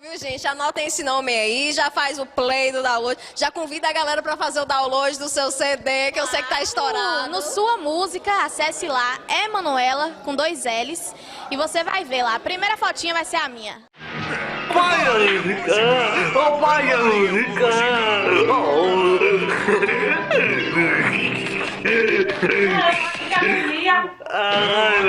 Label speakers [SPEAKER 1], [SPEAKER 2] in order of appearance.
[SPEAKER 1] Viu, gente? Anotem esse nome aí, já faz o play do download, já convida a galera para fazer o download do seu CD, que eu sei que tá estourado.
[SPEAKER 2] No Sua Música, acesse lá, é Manuela, com 2 L's, e você vai ver lá. A primeira fotinha vai ser a minha.
[SPEAKER 3] Ai,